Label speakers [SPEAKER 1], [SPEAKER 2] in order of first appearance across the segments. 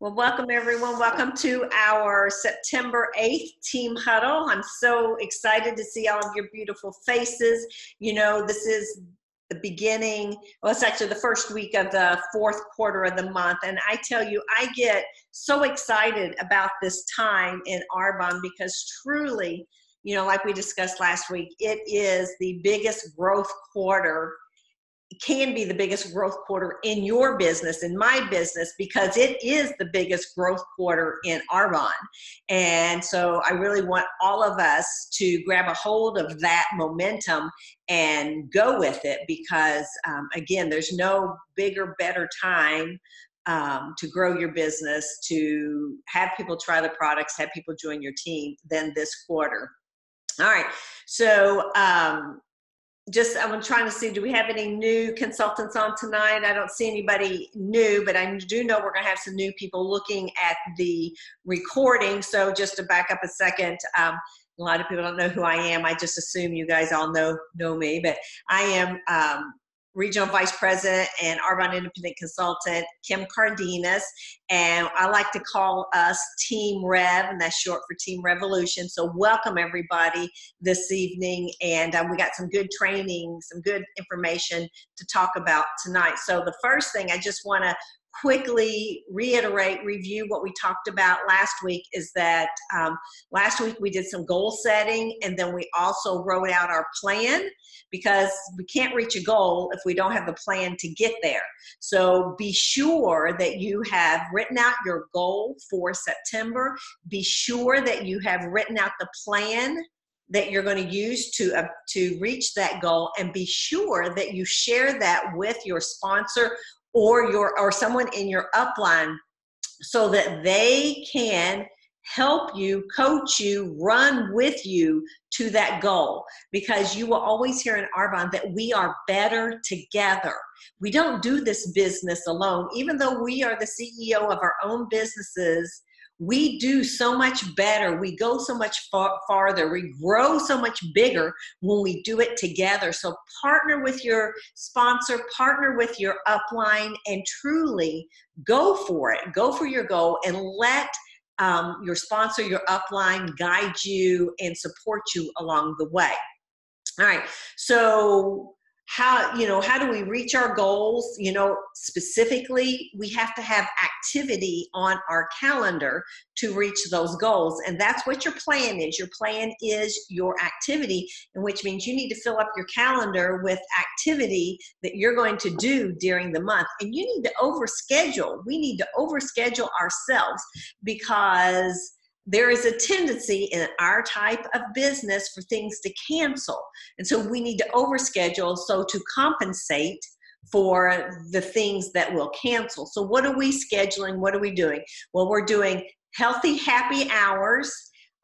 [SPEAKER 1] Well, welcome everyone. Welcome to our September 8th Team Huddle. I'm so excited to see all of your beautiful faces. You know, this is the beginning, well, it's actually the first week of the fourth quarter of the month. And I tell you, I get so excited about this time in Arbonne because truly, you know, like we discussed last week, it is the biggest growth quarter. It can be the biggest growth quarter in your business, in my business, because it is the biggest growth quarter in Arbonne. And so I really want all of us to grab a hold of that momentum and go with it because, again, there's no bigger, better time to grow your business, to have people try the products, have people join your team than this quarter. All right. So, I'm trying to see, do we have any new consultants on tonight? I don't see anybody new, but I do know we're going to have some new people looking at the recording. So just to back up a second, a lot of people don't know who I am. I just assume you guys all know me, but I am Regional Vice President and Arbonne Independent Consultant, Kim Cardenas, and I like to call us Team Rev, and that's short for Team Revolution. So welcome everybody this evening, and we got some good training, some good information to talk about tonight. So the first thing I just want to quickly reiterate, review what we talked about last week is that last week we did some goal setting, and then we also wrote out our plan, because we can't reach a goal if we don't have the plan to get there. So be sure that you have written out your goal for September. Be sure that you have written out the plan that you're going to use to reach that goal, and be sure that you share that with your sponsor or someone in your upline so that they can help you, coach you, run with you to that goal. Because you will always hear in Arbonne that we are better together. We don't do this business alone. Even though we are the CEO of our own businesses, we do so much better. We go so much farther. We grow so much bigger when we do it together. So partner with your sponsor, partner with your upline, and truly go for it. Go for your goal and let your sponsor, your upline guide you and support you along the way. All right. So how do we reach our goals? You know, specifically, we have to have activity on our calendar to reach those goals. And that's what your plan is. Your plan is your activity, and which means you need to fill up your calendar with activity that you're going to do during the month. And you need to overschedule. We need to overschedule ourselves, because there is a tendency in our type of business for things to cancel. And so we need to overschedule so to compensate for the things that will cancel. So what are we scheduling? What are we doing? Well, we're doing healthy, happy hours.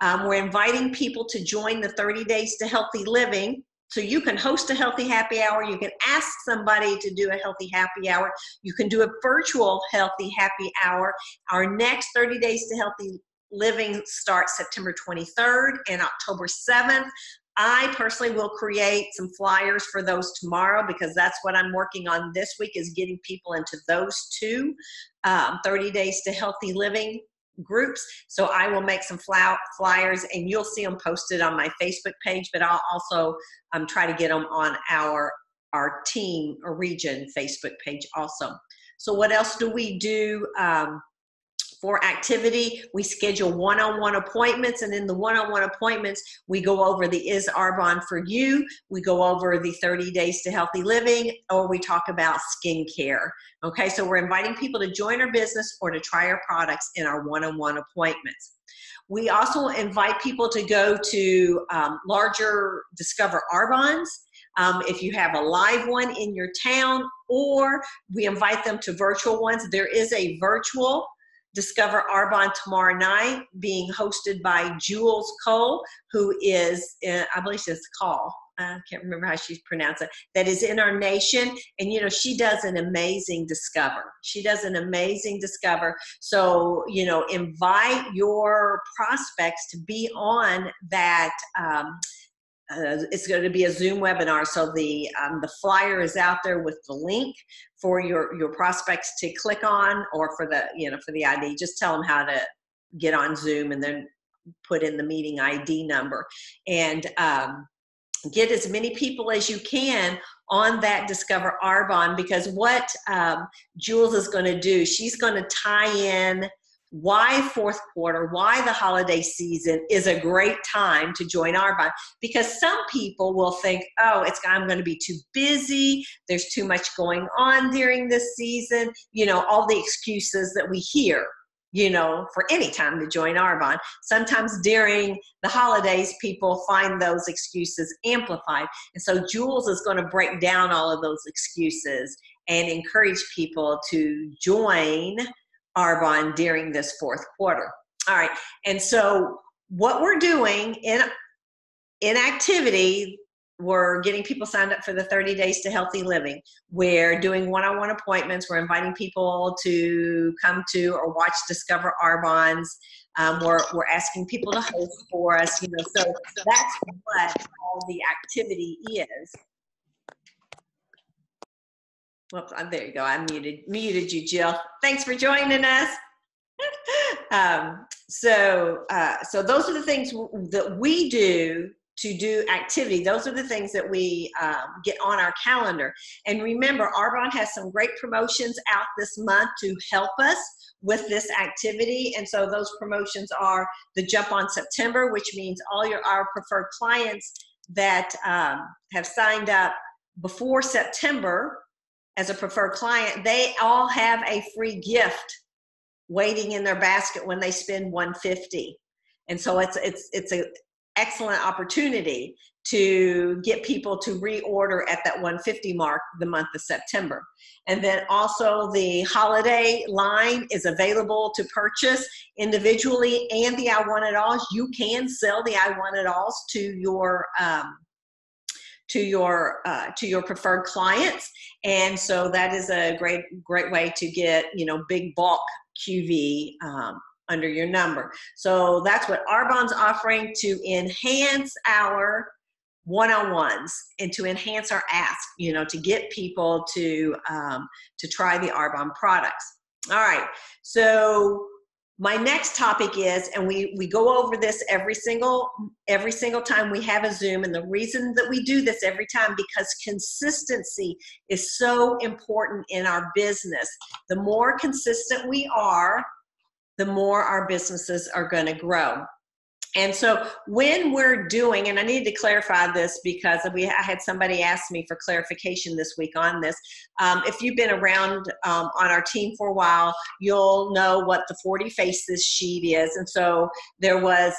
[SPEAKER 1] We're inviting people to join the 30 Days to Healthy Living. So you can host a healthy happy hour. You can ask somebody to do a healthy happy hour. You can do a virtual healthy happy hour. Our next 30 Days to Healthy Living starts September 23rd and October 7th. I personally will create some flyers for those tomorrow, because that's what I'm working on this week, is getting people into those two 30 Days to Healthy Living groups. So I will make some flyers, and you'll see them posted on my Facebook page, but I'll also try to get them on our team or region Facebook page also. So what else do we do? For activity, we schedule one-on-one appointments, and in the one-on-one appointments, we go over the Is Arbonne for You, we go over the 30 Days to Healthy Living, or we talk about skincare. Okay, so we're inviting people to join our business or to try our products in our one-on-one appointments. We also invite people to go to larger Discover Arbonnes. If you have a live one in your town, or we invite them to virtual ones. There is a virtual Discover Arbonne tomorrow night being hosted by Jules Cole, who is, I believe she's Cole. I can't remember how she's pronounced it. That is in our nation. And, you know, she does an amazing Discover. She does an amazing Discover. So, you know, invite your prospects to be on that it's going to be a Zoom webinar. So the flyer is out there with the link for your prospects to click on, or for the, for the ID. Just tell them how to get on Zoom and then put in the meeting ID number, and get as many people as you can on that Discover Arbonne, because what Jules is going to do, she's going to tie in why fourth quarter, why the holiday season is a great time to join Arbonne. Because some people will think, oh, I'm going to be too busy, there's too much going on during this season, all the excuses that we hear, for any time to join Arbonne. Sometimes during the holidays, people find those excuses amplified. And so Jules is going to break down all of those excuses and encourage people to join Arbonne during this fourth quarter. All right. And so what we're doing in activity, we're getting people signed up for the 30 Days to Healthy Living. We're doing one-on-one appointments. We're inviting people to come to or watch Discover Arbonne's. We're asking people to host for us. So that's what all the activity is. Whoops, there you go. I muted you, Jill. Thanks for joining us. So those are the things that we do to do activity. Those are the things that we get on our calendar. And remember, Arbonne has some great promotions out this month to help us with this activity. And so those promotions are the Jump on September, which means all our preferred clients that have signed up before September as a preferred client, they all have a free gift waiting in their basket when they spend $150. And so it's an excellent opportunity to get people to reorder at that $150 mark the month of September. And then also the holiday line is available to purchase individually, and the I Want It Alls. You can sell the I Want It Alls to your preferred clients. And so that is a great way to get, big bulk QV under your number. So that's what Arbonne's offering to enhance our one-on-ones and to enhance our ask, to get people to try the Arbonne products. All right. So my next topic is, and we go over this every single time we have a Zoom, and the reason that we do this every time, because consistency is so important in our business. The more consistent we are, the more our businesses are going to grow. And so when we're doing, and I need to clarify this because I had somebody ask me for clarification this week on this. If you've been around on our team for a while, you'll know what the 40 Faces sheet is. And so there was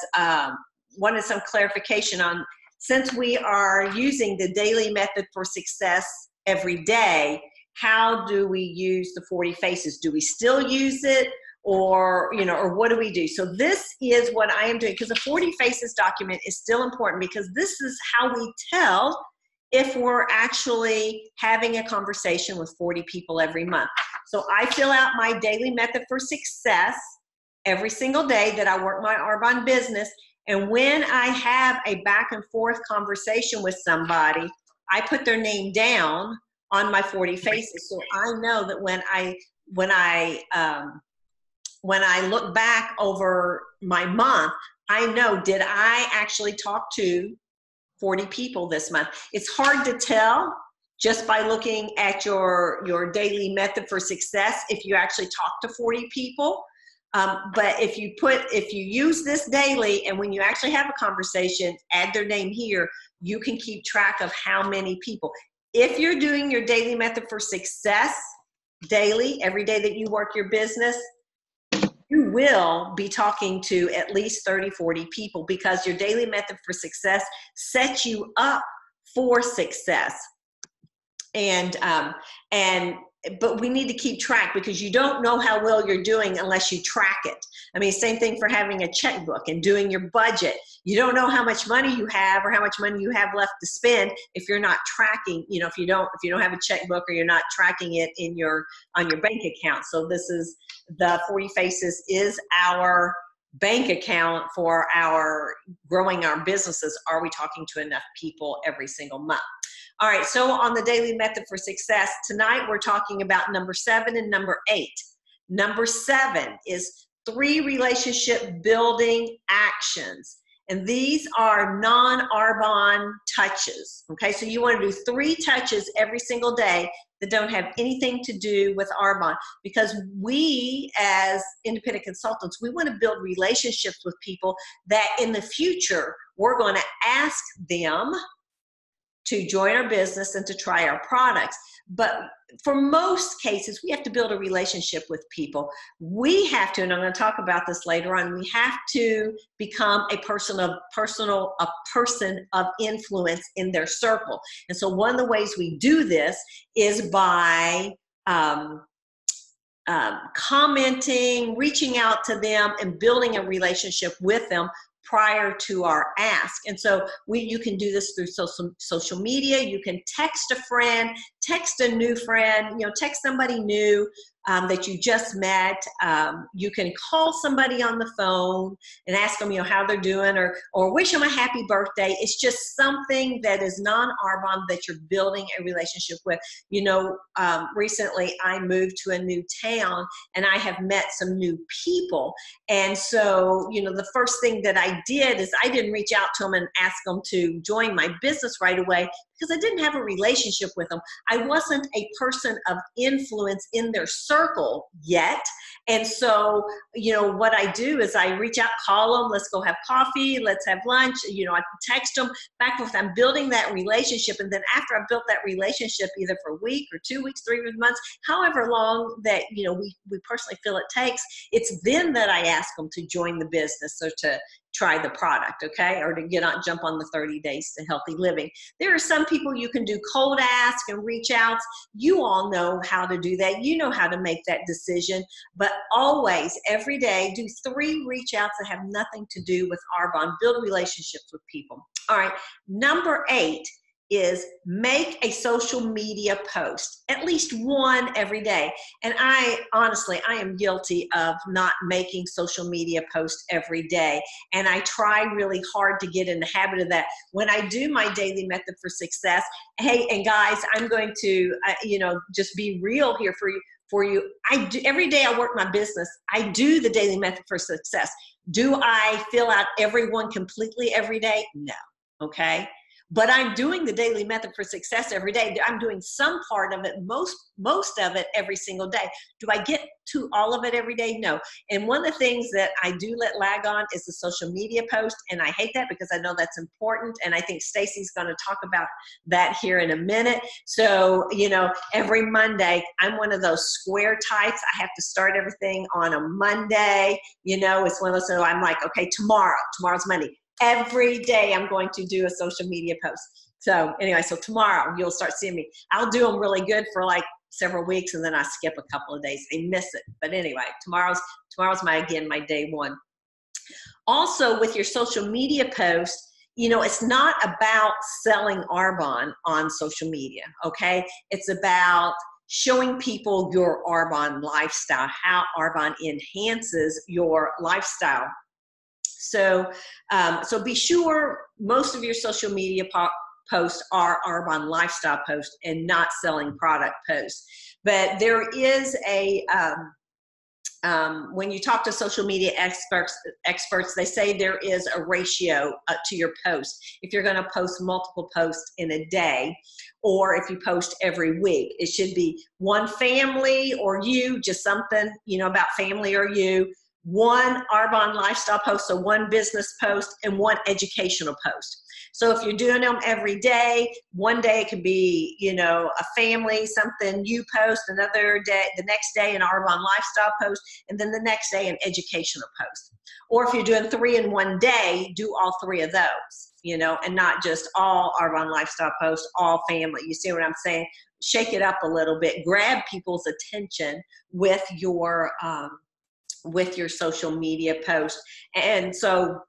[SPEAKER 1] wanted some clarification on, since we are using the daily method for success every day, how do we use the 40 Faces? Do we still use it? Or what do we do? So this is what I am doing, because the 40 Faces document is still important, because this is how we tell if we're actually having a conversation with 40 people every month. So I fill out my daily method for success every single day that I work my Arbonne business. And when I have a back and forth conversation with somebody, I put their name down on my 40 Faces. So I know that when I look back over my month, I know, did I actually talk to 40 people this month? It's hard to tell just by looking at your daily method for success if you actually talk to 40 people. But if you use this daily, and when you actually have a conversation, add their name here, you can keep track of how many people. If you're doing your daily method for success daily, every day that you work your business, you will be talking to at least 30, 40 people, because your daily method for success sets you up for success. But we need to keep track, because you don't know how well you're doing unless you track it. I mean, same thing for having a checkbook and doing your budget. You don't know how much money you have or how much money you have left to spend if you're not tracking, if you don't have a checkbook or you're not tracking it on your bank account. So this is the 40 Faces is our bank account for our growing our businesses. Are we talking to enough people every single month? All right, so on the daily method for success, tonight we're talking about number 7 and number 8. Number 7 is 3 relationship building actions. And these are non-Arbonne touches, okay? So you want to do 3 touches every single day that don't have anything to do with Arbonne, because we as independent consultants, we want to build relationships with people that in the future, we're going to ask them to join our business and to try our products. But for most cases, we have to build a relationship with people. We have to, and I'm going to talk about this later on, we have to become a person of influence in their circle. And so one of the ways we do this is by commenting, reaching out to them, and building a relationship with them prior to our ask. And so you can do this through social media. You can text a friend, text a new friend, text somebody new that you just met. You can call somebody on the phone and ask them, how they're doing, or wish them a happy birthday. It's just something that is non-Arbonne that you're building a relationship with. Recently I moved to a new town and I have met some new people. And so, the first thing that I did is I didn't reach out to them and ask them to join my business right away, because I didn't have a relationship with them. I wasn't a person of influence in their circle yet. And so, what I do is I reach out, call them, let's go have coffee, let's have lunch, I text them back and forth. I'm building that relationship. And then after I've built that relationship, either for a week or 2 weeks, 3 months, however long that, we personally feel it takes, it's then that I ask them to join the business or to try the product, okay, or to jump on the 30 days to healthy living. There are some people you can do cold ask and reach outs. You all know how to do that. You know how to make that decision, but always, every day, do 3 reach outs that have nothing to do with Arbonne. Build relationships with people. All right, number 8 is make a social media post, at least one every day. And I am guilty of not making social media posts every day. And I try really hard to get in the habit of that. When I do my daily method for success, hey, and guys, I'm going to, just be real here for you. I do, every day I work my business, I do the daily method for success. Do I fill out every one completely every day? No, okay? But I'm doing the daily method for success every day. I'm doing some part of it, most of it every single day. Do I get to all of it every day? No. And one of the things that I do let lag on is the social media post. And I hate that because I know that's important. And I think Stacy's going to talk about that here in a minute. So, every Monday, I'm one of those square types. I have to start everything on a Monday. It's one of those, so I'm like, okay, tomorrow's Monday. Every day I'm going to do a social media post. So anyway, so tomorrow you'll start seeing me. I'll do them really good for like several weeks, and then I skip a couple of days. I miss it. But anyway, tomorrow's my day 1. Also, with your social media post, it's not about selling Arbonne on social media, okay? It's about showing people your Arbonne lifestyle, how Arbonne enhances your lifestyle. So, so be sure most of your social media posts are Arbonne lifestyle posts and not selling product posts. But there is when you talk to social media experts, they say there is a ratio to your post. If you're going to post multiple posts in a day, or if you post every week, it should be one family or you, just something, about family or you, one Arbonne lifestyle post, so one business post, and one educational post. So if you're doing them every day, one day it could be, a family, something you post, another day, the next day an Arbonne lifestyle post, and then the next day an educational post. Or if you're doing 3 in one day, do all 3 of those, and not just all Arbonne lifestyle posts, all family. You see what I'm saying? Shake it up a little bit. Grab people's attention with your social media post. And so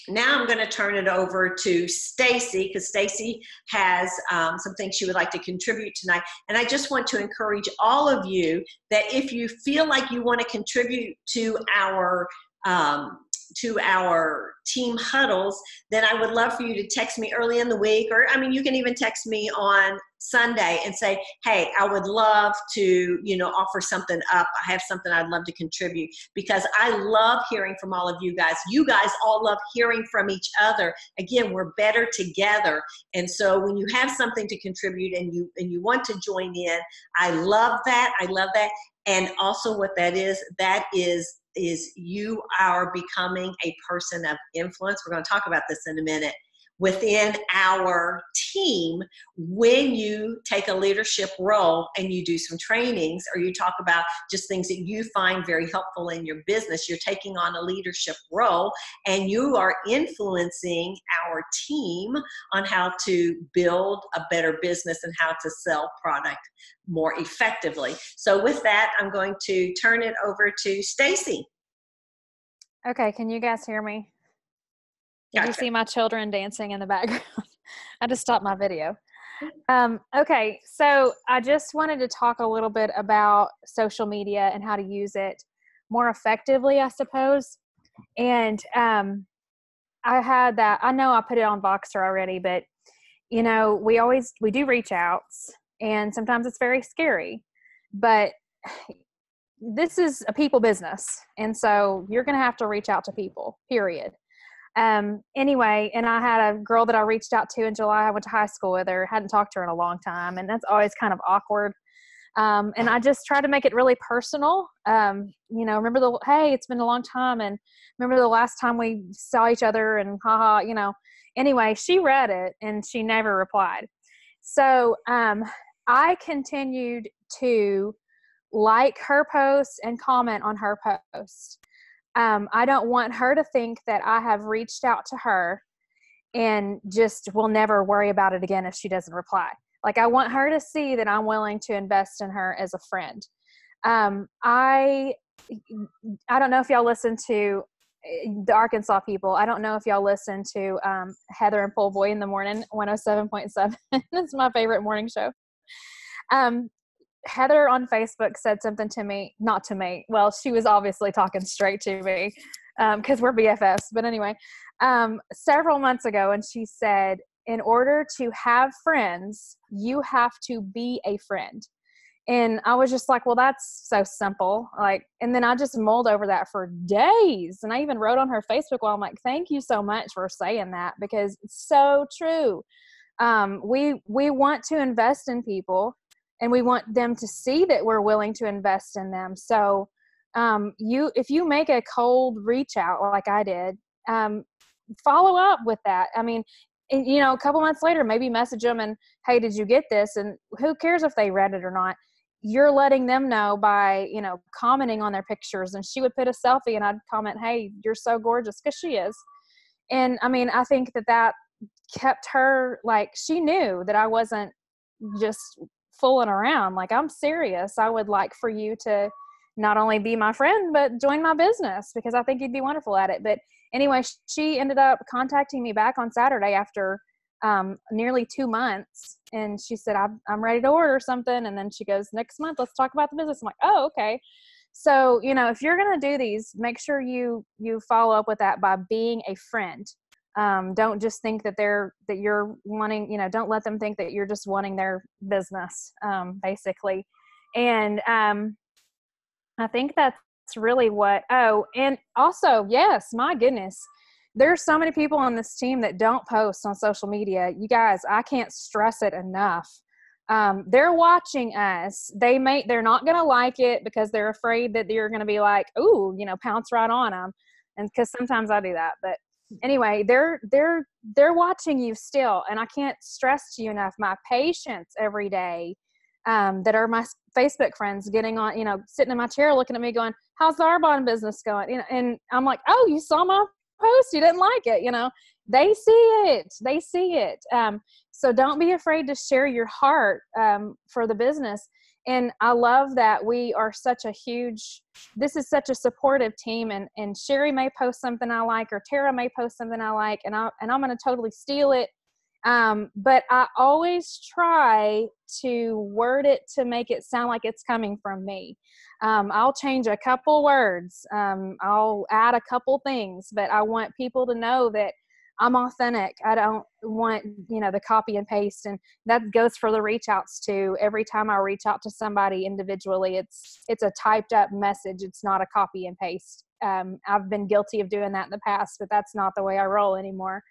[SPEAKER 1] now I'm going to turn it over to Stacy, because Stacy has some things she would like to contribute tonight. And I just want to encourage all of you that if you feel like you want to contribute to our to our team huddles, then I would love for you to text me early in the week, or I mean, you can even text me on Sunday and say, hey, I would love to, offer something up. I have something I'd love to contribute, because I love hearing from all of you guys. You guys all love hearing from each other. Again, we're better together. And so when you have something to contribute and you want to join in, I love that. I love that. And also what that is you are becoming a person of influence. We're going to talk about this in a minute. Within our team, when you take a leadership role and you do some trainings, or you talk about just things that you find very helpful in your business, you're taking on a leadership role and you are influencing our team on how to build a better business and how to sell product more effectively. So with that, I'm going to turn it over to Stacy.
[SPEAKER 2] Okay, can you guys hear me? Did you see my children dancing in the background? I just stopped my video. Okay, so I just wanted to talk a little bit about social media and how to use it more effectively, I suppose. And I had that, I know I put it on Voxer already, but we do reach outs, and sometimes it's very scary, but this is a people business. And so you're going to have to reach out to people, period. Anyway, and I had a girl that I reached out to in July. I went to high school with her, hadn't talked to her in a long time. And that's always kind of awkward. And I just tried to make it really personal. Remember hey, it's been a long time. And remember the last time we saw each other, and anyway, she read it and she never replied. So, I continued to like her posts and comment on her post. I don't want her to think that I have reached out to her and just will never worry about it again if she doesn't reply. Like, I want her to see that I'm willing to invest in her as a friend. I don't know if y'all listen to the Arkansas people. I don't know if y'all listen to Heather and Pull Boy in the Morning, 107.7. It's my favorite morning show. Heather on Facebook said something to me, not to me. Well, she was obviously talking straight to me because we're BFFs. But anyway, several months ago, and she said, in order to have friends, you have to be a friend. And I was just like, well, that's so simple. And then I just mulled over that for days. And I even wrote on her Facebook wall, I'm like, thank you so much for saying that, because it's so true. We want to invest in people, and we want them to see that we're willing to invest in them. So if you make a cold reach out like I did, follow up with that. I mean, a couple months later, maybe message them and, hey, did you get this? And who cares if they read it or not? You're letting them know by, commenting on their pictures. And she would put a selfie and I'd comment, hey, you're so gorgeous, because she is. And I mean, I think that kept her, she knew that I wasn't just fooling around. I'm serious. I would like for you to not only be my friend, but join my business, because I think you'd be wonderful at it. But anyway, she ended up contacting me back on Saturday after nearly 2 months. And she said, I'm ready to order something. And then she goes, next month, let's talk about the business. I'm like, oh, okay. So, if you're going to do these, make sure you follow up with that by being a friend. Don't just think that you're wanting, don't let them think that you're just wanting their business, basically. And I think that's really and also, yes, my goodness, there's so many people on this team that don't post on social media. You guys, I can't stress it enough. They're watching us. They're not going to like it because they're afraid that you're going to be like, ooh, pounce right on them. And because sometimes I do that, but anyway, they're watching you still. And I can't stress to you enough, my patients every day, that are my Facebook friends getting on, sitting in my chair looking at me going, how's the Arbonne business going? And I'm like, oh, you saw my post, you didn't like it. They see it. So don't be afraid to share your heart, for the business. And I love that we are this is such a supportive team, and Sherry may post something I like, or Tara may post something I like, and I'm going to totally steal it. But I always try to word it to make it sound like it's coming from me. I'll change a couple words. I'll add a couple things, but I want people to know that I'm authentic. I don't want, the copy and paste. And that goes for the reach outs too. Every time I reach out to somebody individually, it's a typed up message. It's not a copy and paste. I've been guilty of doing that in the past, but that's not the way I roll anymore.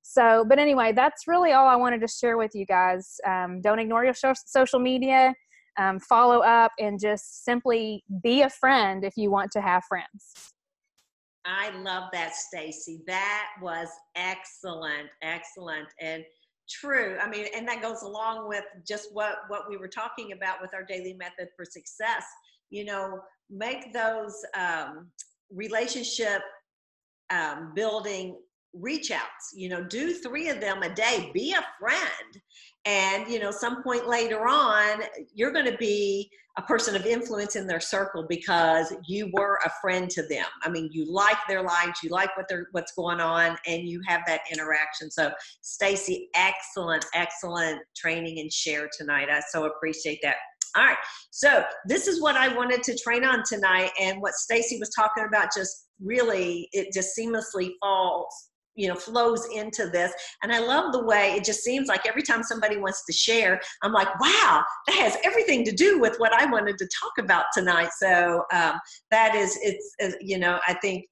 [SPEAKER 2] So, but anyway, that's really all I wanted to share with you guys. Don't ignore your social media, follow up, and just simply be a friend if you want to have friends.
[SPEAKER 1] I love that, Stacy. That was excellent, excellent, and true. I mean, and that goes along with just what we were talking about with our daily method for success. Make those relationship building reach outs, do 3 of them a day, be a friend. And, some point later on, you're going to be a person of influence in their circle because you were a friend to them. I mean, you like their lives, you like what's going on, and you have that interaction. So Stacy, excellent training and share tonight. I so appreciate that. All right. So this is what I wanted to train on tonight. And what Stacy was talking about, just really, it just seamlessly flows into this. And I love the way it just seems like every time somebody wants to share, I'm like, wow, that has everything to do with what I wanted to talk about tonight. So that is, I think,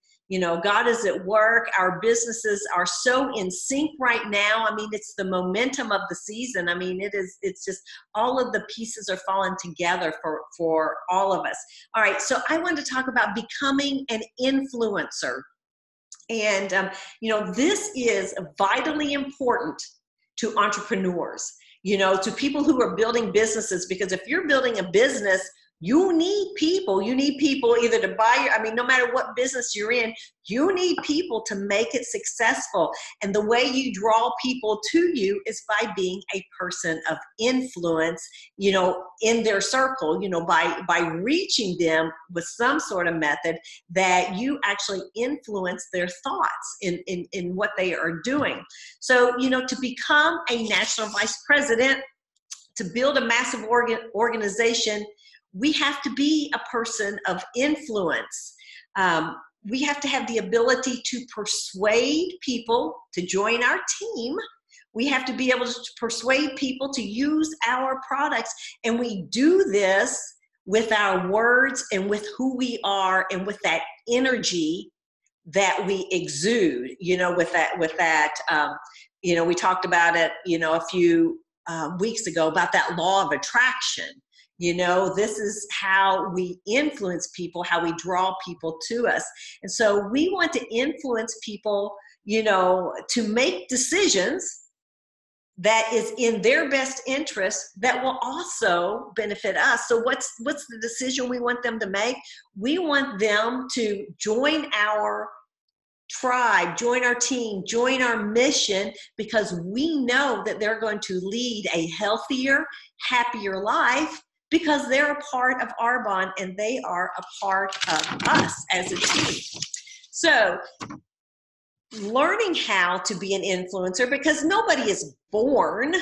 [SPEAKER 1] God is at work. Our businesses are so in sync right now. I mean, it's the momentum of the season. I mean, it's just all of the pieces are falling together for all of us. All right. So I wanted to talk about becoming an influencer. And, this is vitally important to entrepreneurs, to people who are building businesses, because if you're building a business, you need people either to buy no matter what business you're in, you need people to make it successful. And the way you draw people to you is by being a person of influence, in their circle, by reaching them with some sort of method that you actually influence their thoughts in what they are doing. So, to become a national vice president, to build a massive organization, we have to be a person of influence. We have to have the ability to persuade people to join our team. We have to be able to persuade people to use our products. And we do this with our words and with who we are and with that energy that we exude, with that, we talked about it, a few weeks ago about that law of attraction. This is how we influence people, how we draw people to us. And so we want to influence people, to make decisions that is in their best interest that will also benefit us. So what's the decision we want them to make? We want them to join our tribe, join our team, join our mission, because we know that they're going to lead a healthier, happier life, because they're a part of our bond and they are a part of us as a team. So learning how to be an influencer, because nobody is born,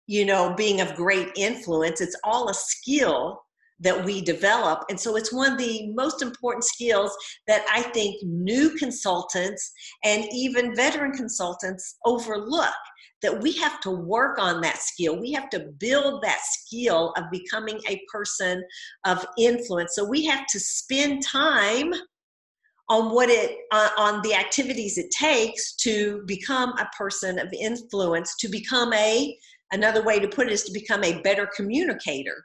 [SPEAKER 1] being of great influence. It's all a skill that we develop. And so it's one of the most important skills that I think new consultants and even veteran consultants overlook, that we have to work on that skill. We have to build that skill of becoming a person of influence. So we have to spend time on on the activities it takes to become a person of influence, to become another way to put it is to become a better communicator.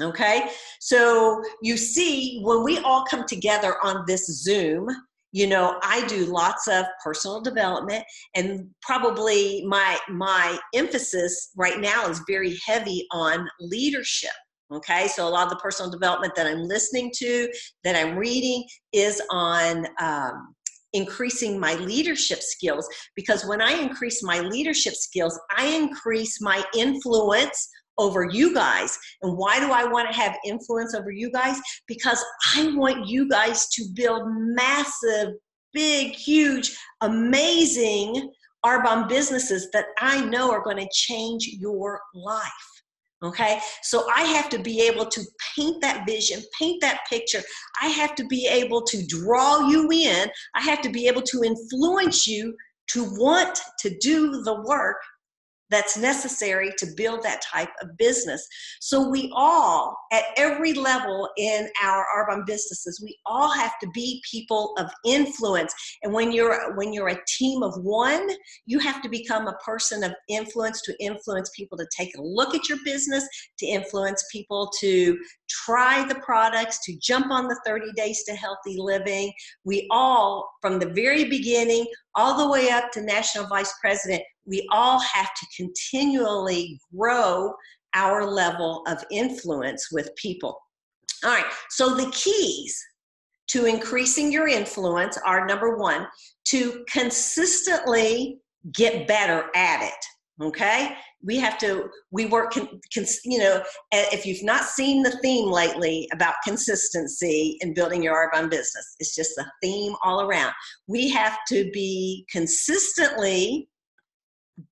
[SPEAKER 1] Okay, so you see, when we all come together on this Zoom, I do lots of personal development, and probably my emphasis right now is very heavy on leadership. Okay, so a lot of the personal development that I'm listening to, that I'm reading, is on increasing my leadership skills, because when I increase my leadership skills, I increase my influence over you guys. And why do I want to have influence over you guys? Because I want you guys to build massive, big, huge, amazing Arbonne businesses that I know are going to change your life. Okay, so I have to be able to paint that vision, paint that picture. I have to be able to draw you in. I have to be able to influence you to want to do the work that's necessary to build that type of business. So we all, at every level in our Arbonne businesses, we all have to be people of influence. And when you're a team of one, you have to become a person of influence to influence people to take a look at your business, to influence people to try the products, to jump on the 30 Days to Healthy Living. We all, from the very beginning, all the way up to National Vice President, we all have to continually grow our level of influence with people. All right, so the keys to increasing your influence are, number one, to consistently get better at it, okay? We work, if you've not seen the theme lately about consistency in building your Arbonne business, it's just a theme all around. We have to be consistently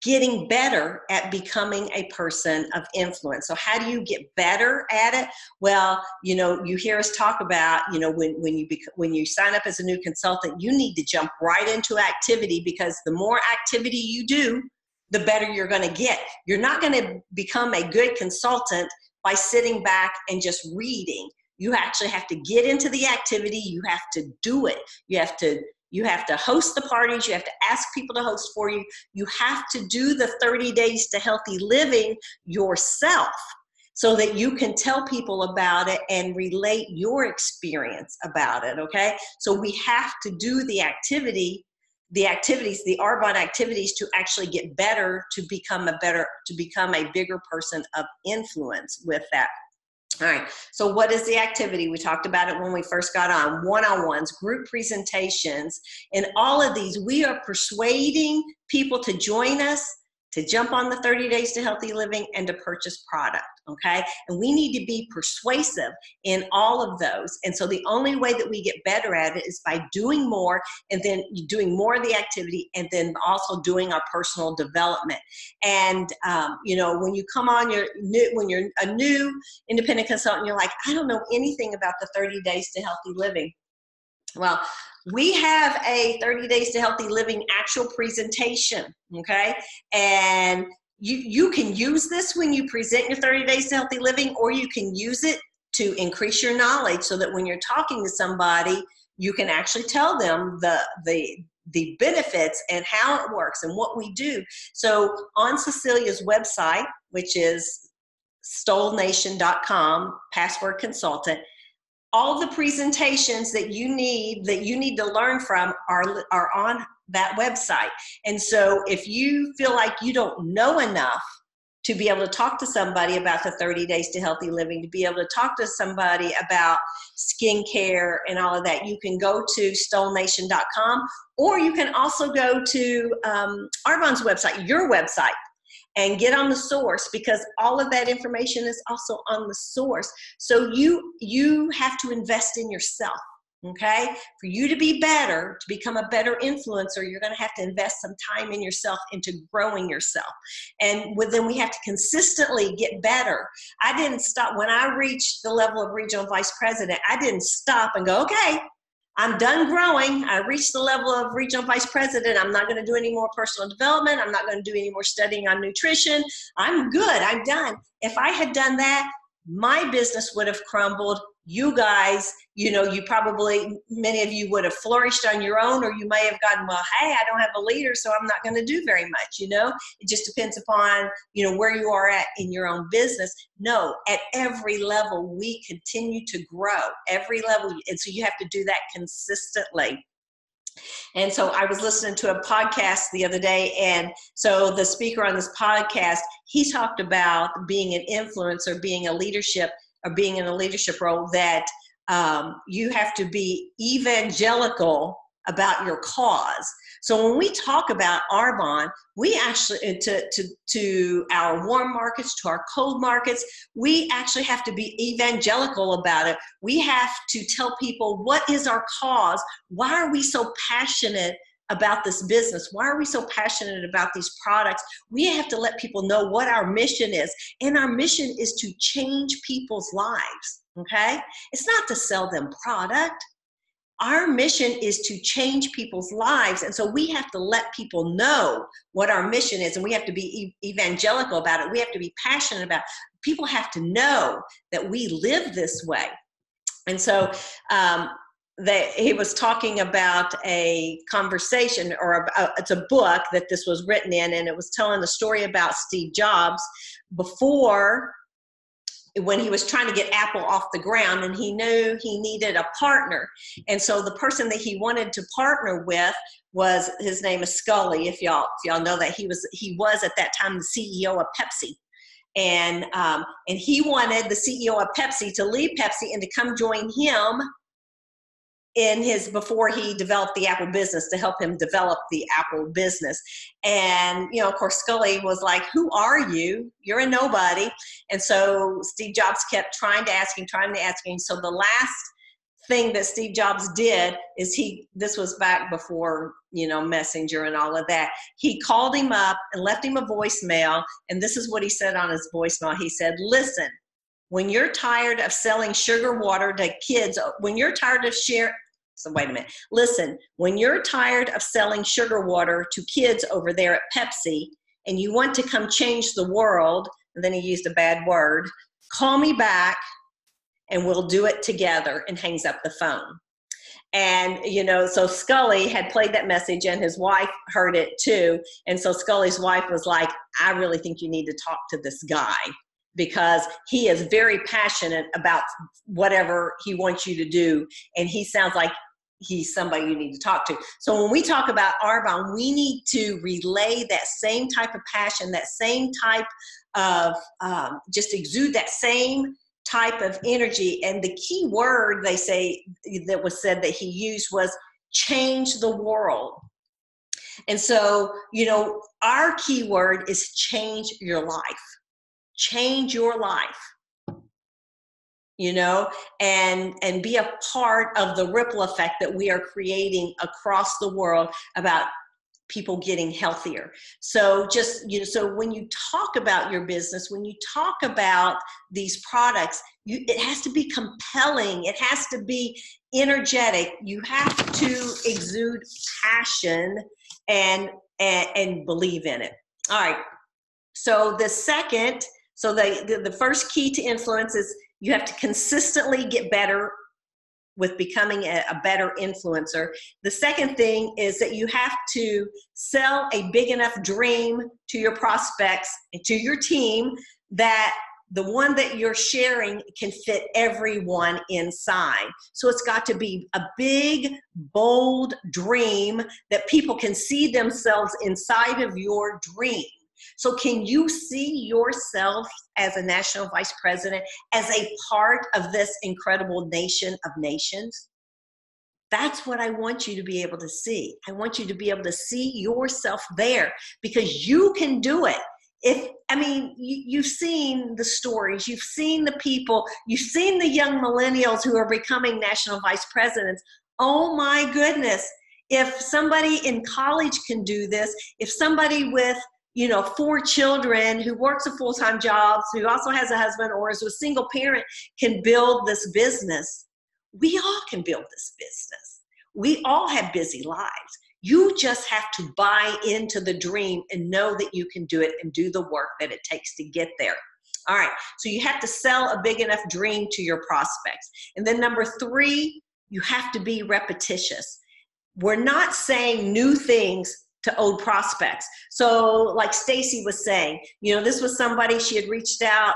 [SPEAKER 1] getting better at becoming a person of influence. So how do you get better at it? Well, you hear us talk about, when you sign up as a new consultant, you need to jump right into activity, because the more activity you do, the better you're going to get. You're not going to become a good consultant by sitting back and just reading. You actually have to get into the activity. You have to do it. You have to host the parties. You have to ask people to host for you. You have to do the 30 Days to Healthy Living yourself so that you can tell people about it and relate your experience about it, okay? So we have to do the activities, the Arbonne activities, to actually get better, to become a bigger person of influence with that. All right, so what is the activity? We talked about it when we first got on. One-on-ones, group presentations. In all of these, we are persuading people to join us, to jump on the 30 Days to Healthy Living, and to purchase product, okay? And we need to be persuasive in all of those. And so the only way that we get better at it is by doing more, and then doing more of the activity, and then also doing our personal development. And, when you come on, when you're a new independent consultant, you're like, I don't know anything about the 30 Days to Healthy Living. Well, we have a 30 Days to Healthy Living actual presentation, okay? And you can use this when you present your 30 Days to Healthy Living, or you can use it to increase your knowledge so that when you're talking to somebody, you can actually tell them the benefits and how it works and what we do. So on Cecilia's website, which is stolenation.com, password consultant, all the presentations that you need to learn from are on that website. And so if you feel like you don't know enough to be able to talk to somebody about the 30 Days to Healthy Living, to be able to talk to somebody about skincare and all of that, you can go to stolenation.com, or you can also go to Arbonne's website, your website, and get on the source, because all of that information is also on the source. So you have to invest in yourself, okay? For you to be better, to become a better influencer, you're going to have to invest some time in yourself, into growing yourself. And then we have to consistently get better. I didn't stop. When I reached the level of regional vice president, I didn't stop and go, okay, I'm done growing. I reached the level of regional vice president. I'm not going to do any more personal development. I'm not going to do any more studying on nutrition. I'm good. I'm done. If I had done that, my business would have crumbled. You guys, many of you would have flourished on your own, or you may have gotten, well, hey, I don't have a leader, so I'm not going to do very much, It just depends upon, where you are at in your own business. No, at every level, we continue to grow, every level. And so you have to do that consistently. And so I was listening to a podcast the other day, and so the speaker on this podcast, he talked about being an influencer, being in a leadership role, that you have to be evangelical about your cause. So when we talk about Arbonne, we actually, to our warm markets, to our cold markets, we actually have to be evangelical about it. We have to tell people, what is our cause? Why are we so passionate about this business? Why are we so passionate about these products? We have to let people know what our mission is. And our mission is to change people's lives, okay? It's not to sell them product. Our mission is to change people's lives. And so we have to let people know what our mission is, and we have to be evangelical about it. We have to be passionate about it. People have to know that we live this way. And so he was talking about a conversation, or it's a book that this was written in, and it was telling the story about Steve Jobs before, when he was trying to get Apple off the ground, and he knew he needed a partner. And so the person that he wanted to partner with was, his name is Scully, if y'all know that. He was at that time the CEO of Pepsi. And he wanted the CEO of Pepsi to leave Pepsi and to come join him in before he developed the Apple business, to help him develop the Apple business. And, of course, Scully was like, who are you? You're a nobody. And so Steve Jobs kept trying to ask him. So the last thing that Steve Jobs did is this was back before, Messenger and all of that. He called him up and left him a voicemail. And this is what he said on his voicemail. He said, listen, when you're tired of selling sugar water to kids, when you're tired of listen, when you're tired of selling sugar water to kids over there at Pepsi and you want to come change the world, and then he used a bad word, call me back and we'll do it together, and hangs up the phone. And, so Scully had played that message, and his wife heard it too. And so Scully's wife was like, I really think you need to talk to this guy, because he is very passionate about whatever he wants you to do. And he sounds like he's somebody you need to talk to. So when we talk about Arbonne, we need to relay that same type of passion, that same type of, just exude that same type of energy. And the key word they say that was said that he used was change the world. And so, our key word is change your life. Change your life, and be a part of the ripple effect that we are creating across the world about people getting healthier. So so when you talk about your business, when you talk about these products, it has to be compelling. It has to be energetic. You have to exude passion and believe in it. All right. So the first key to influence is you have to consistently get better with becoming a better influencer. The second thing is that you have to sell a big enough dream to your prospects and to your team that the one that you're sharing can fit everyone inside. So it's got to be a big, bold dream that people can see themselves inside of your dream. So can you see yourself as a national vice president, as a part of this incredible nation of nations? That's what I want you to be able to see. I want you to be able to see yourself there, because you can do it. You've seen the stories, you've seen the people, you've seen the young millennials who are becoming national vice presidents. Oh my goodness. If somebody in college can do this, if somebody with 4 children, who works a full-time job, who also has a husband or is a single parent, can build this business, we all can build this business. We all have busy lives. You just have to buy into the dream and know that you can do it and do the work that it takes to get there. All right, so you have to sell a big enough dream to your prospects. And then number 3, you have to be repetitious. We're not saying new things to old prospects. So like Stacy was saying, this was somebody, she had reached out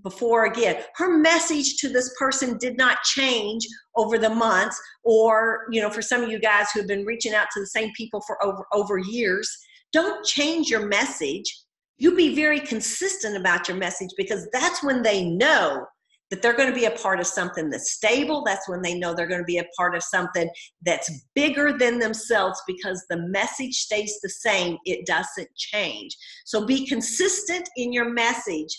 [SPEAKER 1] before. Again, her message to this person did not change over the months, or, for some of you guys who have been reaching out to the same people for over years, don't change your message. You be very consistent about your message, because that's when they know that they're going to be a part of something that's stable. That's when they know they're going to be a part of something that's bigger than themselves, because the message stays the same. It doesn't change. So be consistent in your message.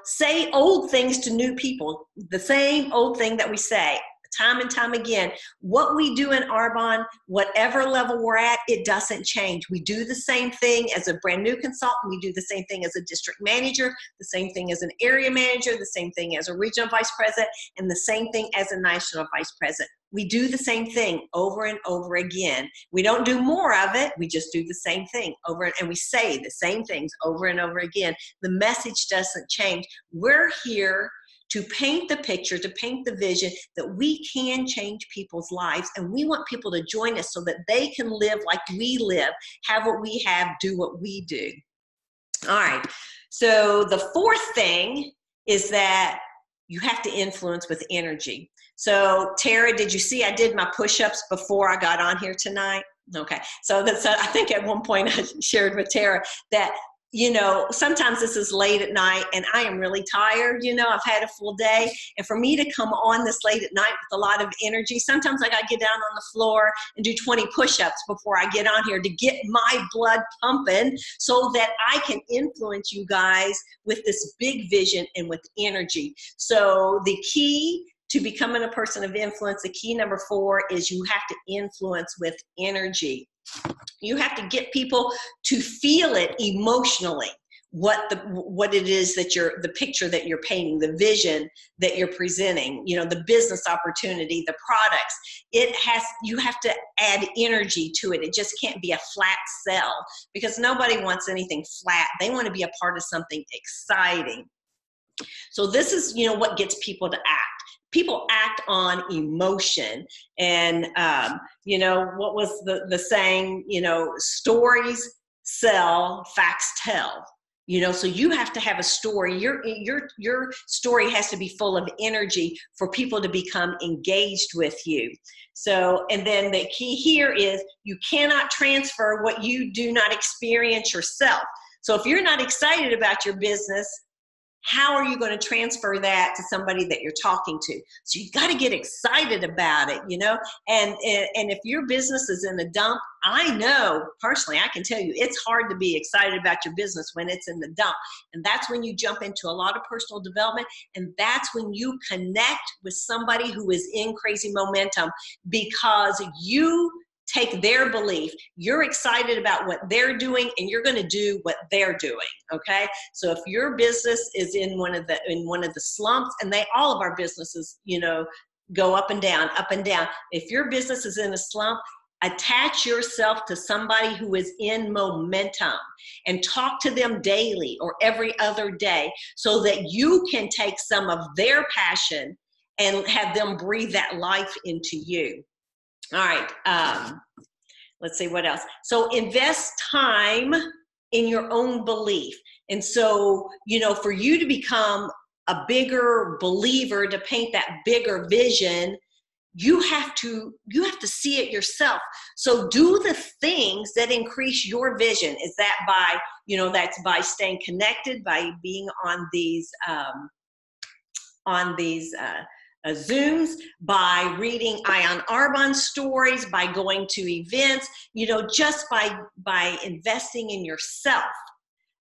[SPEAKER 1] Say old things to new people, the same old thing that we say time and time again, what we do in Arbonne, whatever level we're at, it doesn't change. We do the same thing as a brand new consultant. We do the same thing as a district manager, the same thing as an area manager, the same thing as a regional vice president, and the same thing as a national vice president. We do the same thing over and over again. We don't do more of it. We just do the same thing over, and we say the same things over and over again. The message doesn't change. We're here to paint the picture, to paint the vision that we can change people's lives, and we want people to join us so that they can live like we live, have what we have, do what we do. All right, so the fourth thing is that you have to influence with energy. So Tara, did you see I did my push-ups before I got on here tonight? Okay, so that's, I think at one point I shared with Tara that, you know, sometimes this is late at night and I am really tired, you know, I've had a full day. And for me to come on this late at night with a lot of energy, sometimes I got to get down on the floor and do 20 push-ups before I get on here to get my blood pumping so that I can influence you guys with this big vision and with energy. So the key to becoming a person of influence, the key number 4 is you have to influence with energy. You have to get people to feel it emotionally, what it is that the picture that you're painting, the vision that you're presenting, you know, the business opportunity, the products. You have to add energy to it. It just can't be a flat sell, because nobody wants anything flat. They want to be a part of something exciting. So this is, you know, what gets people to act. People act on emotion. And, you know, what was the saying, you know, stories sell, facts tell. You know, so you have to have a story. Your story has to be full of energy for people to become engaged with you. So, and then the key here is you cannot transfer what you do not experience yourself. So if you're not excited about your business, how are you going to transfer that to somebody that you're talking to? So you got to get excited about it, you know, and if your business is in the dump, I know personally, I can tell you it's hard to be excited about your business when it's in the dump. And that's when you jump into a lot of personal development. And that's when you connect with somebody who is in crazy momentum, because you take their belief, you're excited about what they're doing, and you're going to do what they're doing. Okay, so if your business is in one of the slumps, and all of our businesses, you know, go up and down, up and down. If your business is in a slump, attach yourself to somebody who is in momentum and talk to them daily or every other day, so that you can take some of their passion and have them breathe that life into you. All right, let's see what else. So invest time in your own belief. And so, you know, for you to become a bigger believer, to paint that bigger vision, you have to see it yourself. So do the things that increase your vision. Is that by, you know, that's by staying connected, by being on these Zooms, by reading Ion Arbonne stories, by going to events, you know, just by investing in yourself.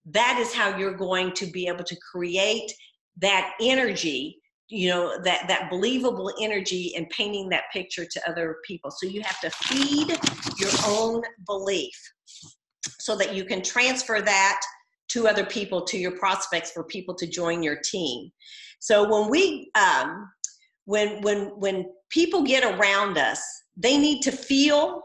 [SPEAKER 1] That is how you're going to be able to create that energy, you know, that believable energy, and painting that picture to other people. So you have to feed your own belief so that you can transfer that to other people, to your prospects, for people to join your team. So when we, when people get around us, they need to feel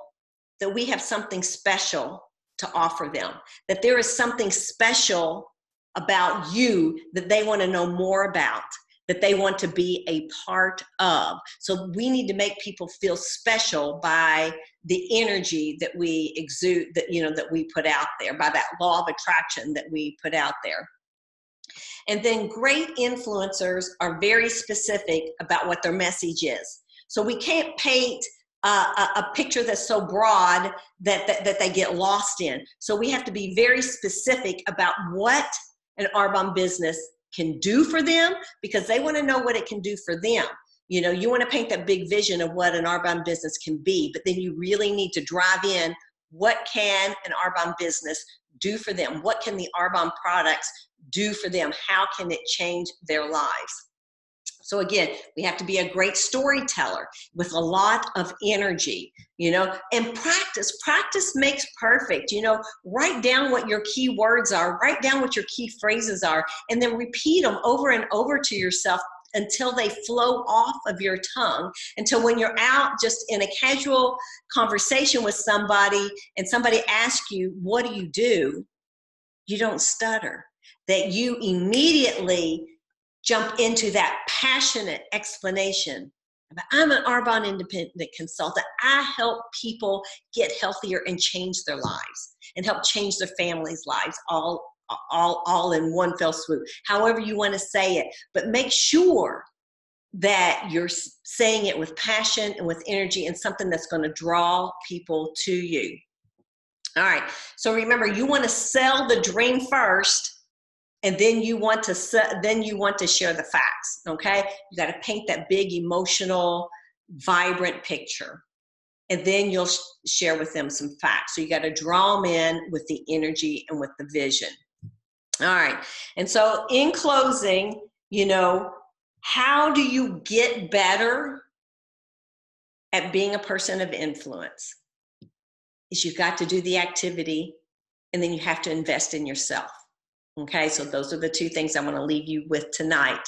[SPEAKER 1] that we have something special to offer them, that there is something special about you that they want to know more about, that they want to be a part of. So we need to make people feel special by the energy that we exude, that, you know, that we put out there, by that law of attraction that we put out there. And then great influencers are very specific about what their message is. So we can't paint a picture that's so broad that they get lost in. So we have to be very specific about what an Arbonne business can do for them, because they want to know what it can do for them. You know, you want to paint that big vision of what an Arbonne business can be, but then you really need to drive in, what can an Arbonne business do for them? What can the Arbonne products do for them? How can it change their lives? So again, we have to be a great storyteller with a lot of energy, you know, and practice. Practice makes perfect. You know, write down what your key words are, write down what your key phrases are, and then repeat them over and over to yourself until they flow off of your tongue, until when you're out just in a casual conversation with somebody and somebody asks you, what do? You don't stutter, that you immediately jump into that passionate explanation. I'm an Arbonne independent consultant. I help people get healthier and change their lives and help change their families' lives all in one fell swoop. However you want to say it, but make sure that you're saying it with passion and with energy and something that's going to draw people to you. All right. So remember, you want to sell the dream first, and then you want to share the facts. Okay. You got to paint that big, emotional, vibrant picture, and then you'll share with them some facts. So you got to draw them in with the energy and with the vision. All right. And so in closing, you know, how do you get better at being a person of influence? Is you've got to do the activity, and then you have to invest in yourself. Okay, so those are the two things I want to leave you with tonight.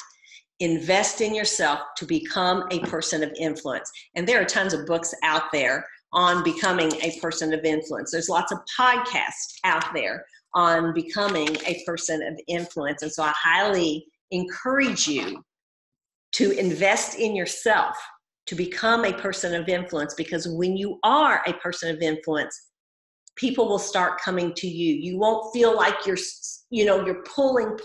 [SPEAKER 1] Invest in yourself to become a person of influence. And there are tons of books out there on becoming a person of influence. There's lots of podcasts out there on becoming a person of influence. And so I highly encourage you to invest in yourself to become a person of influence, because when you are a person of influence, people will start coming to you. You won't feel like you're pulling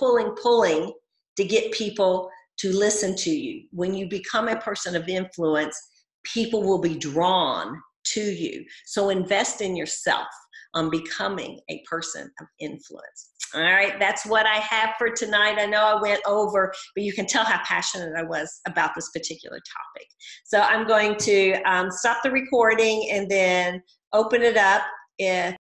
[SPEAKER 1] to get people to listen to you. When you become a person of influence, people will be drawn to you. So invest in yourself on becoming a person of influence. All right, that's what I have for tonight. I know I went over, but you can tell how passionate I was about this particular topic. So I'm going to stop the recording and then open it up. If